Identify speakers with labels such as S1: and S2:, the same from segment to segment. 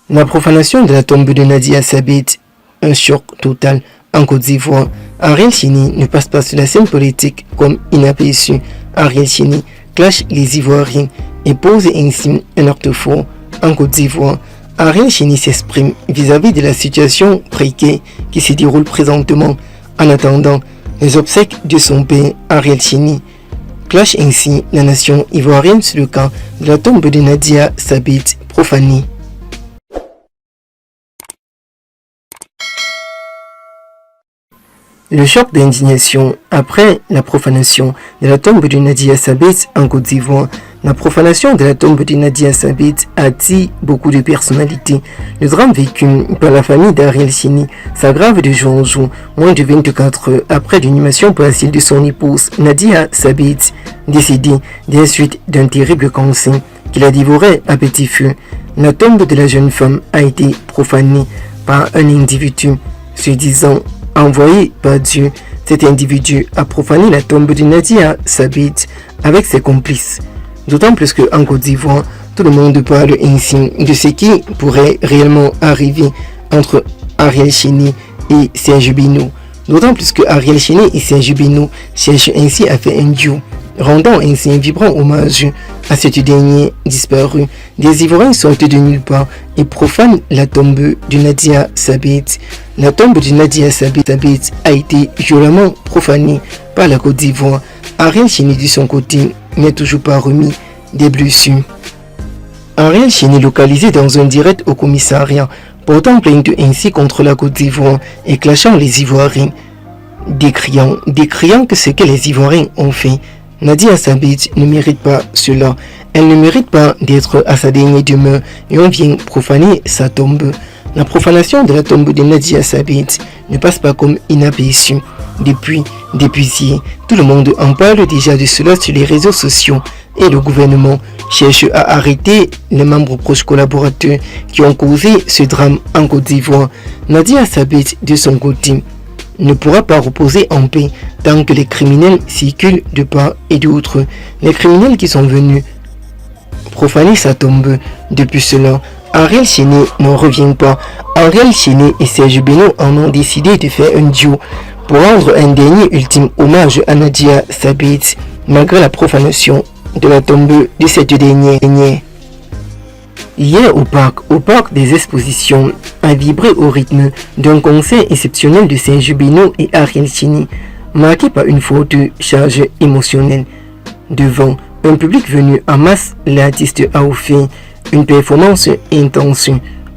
S1: La profanation de la tombe de Nadia Sabit, un choc total en Côte d'Ivoire. Ariel Cheney ne passe pas sur la scène politique comme inaperçu. Ariel Cheney clash les Ivoiriens et pose ainsi un acte fort en Côte d'Ivoire. Ariel Cheney s'exprime vis-à-vis de la situation précaire qui se déroule présentement en attendant les obsèques de son père Ariel Cheney. Clash ainsi la nation ivoirienne sur le camp de la tombe de Nadia Sabit profanée. Le choc d'indignation après la profanation de la tombe de Nadia Sabit en Côte d'Ivoire. La profanation de la tombe de Nadia Sabit attire beaucoup de personnalités. Le drame vécu par la famille d'Ariel Cheney s'aggrave de jour en jour, moins de 24 heures après l'inhumation partielle de son épouse Nadia Sabit, décédée des suites d'un terrible cancer qui la dévorait à petit feu. La tombe de la jeune femme a été profanée par un individu se disant envoyé par Dieu. Cet individu a profané la tombe de Nadia Sabit avec ses complices. D'autant plus qu'en Côte d'Ivoire, tout le monde parle ainsi de ce qui pourrait réellement arriver entre Ariel Cheney et Serge Bino. D'autant plus que Ariel Cheney et Serge Bino cherchent ainsi à faire un duo, rendant ainsi un vibrant hommage à cette dernière disparue. Des Ivoiriens sortent de nulle part et profanent la tombe de Nadia Sabit. La tombe de Nadia Sabit a été violemment profanée par la Côte d'Ivoire. Ariel Cheney de son côté n'est toujours pas remis des blessures. Ariel Cheney localisé dans un direct au commissariat, portant plainte ainsi contre la Côte d'Ivoire et clashant les Ivoiriens, décriant que ce que les Ivoiriens ont fait. Nadia Sabit ne mérite pas cela. Elle ne mérite pas d'être à sa dernière demeure et on vient profaner sa tombe. La profanation de la tombe de Nadia Sabit ne passe pas comme inaperçue. Depuis hier, tout le monde en parle déjà de cela sur les réseaux sociaux et le gouvernement cherche à arrêter les membres proches collaborateurs qui ont causé ce drame en Côte d'Ivoire. Nadia Sabit, de son côté, ne pourra pas reposer en paix tant que les criminels circulent de part et d'autre. Les criminels qui sont venus profaner sa tombe. Depuis cela, Ariel Cheney n'en revient pas. Ariel Cheney et Serge Bino en ont décidé de faire un duo pour rendre un dernier ultime hommage à Nadia Sabit, malgré la profanation de la tombe de cette dernière. Hier au parc des expositions, a vibré au rythme d'un concert exceptionnel de Serge Bino et Ariel Cheney, marqué par une forte charge émotionnelle. Devant un public venu en masse, l'artiste a offert une performance intense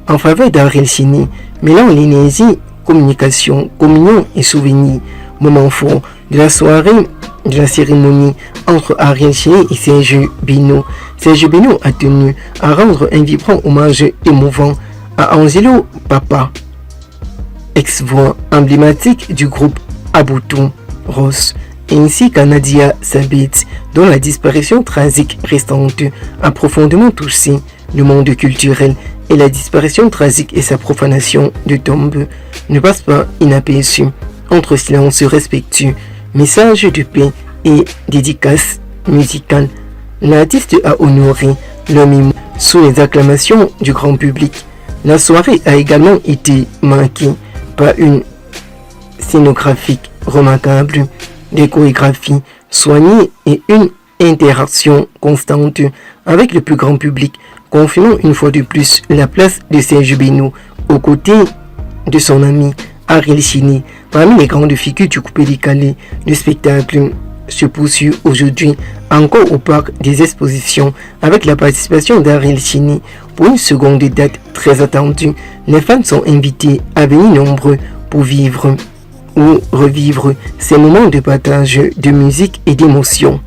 S1: en faveur d'Ariel Cheney, mêlant l'énergie, communication, communion et souvenirs. Moment fort de la soirée de la cérémonie entre Ariel Cheney et Serge Bino. Serge Bino a tenu à rendre un vibrant hommage émouvant à Angelo Papa, ex-voix emblématique du groupe Aboutou Ross, ainsi qu'à Nadia Sabit, dont la disparition tragique récente a profondément touché le monde culturel, et la disparition tragique et sa profanation de tombe ne passent pas inaperçues. Entre silence respectueux, message de paix et dédicace musicale, l'artiste a honoré leur mémoire sous les acclamations du grand public. La soirée a également été marquée par une scénographie remarquable, des chorégraphies soignées et une interaction constante avec le plus grand public, confirmant une fois de plus la place de Serge Bino aux côtés de son ami Ariel Cheney. Parmi les grandes figures du coupé décalé, le spectacle se poursuit aujourd'hui encore au parc des expositions avec la participation d'Ariel Cheney pour une seconde date très attendue. Les fans sont invités à venir nombreux pour vivre ou revivre ces moments de partage de musique et d'émotion.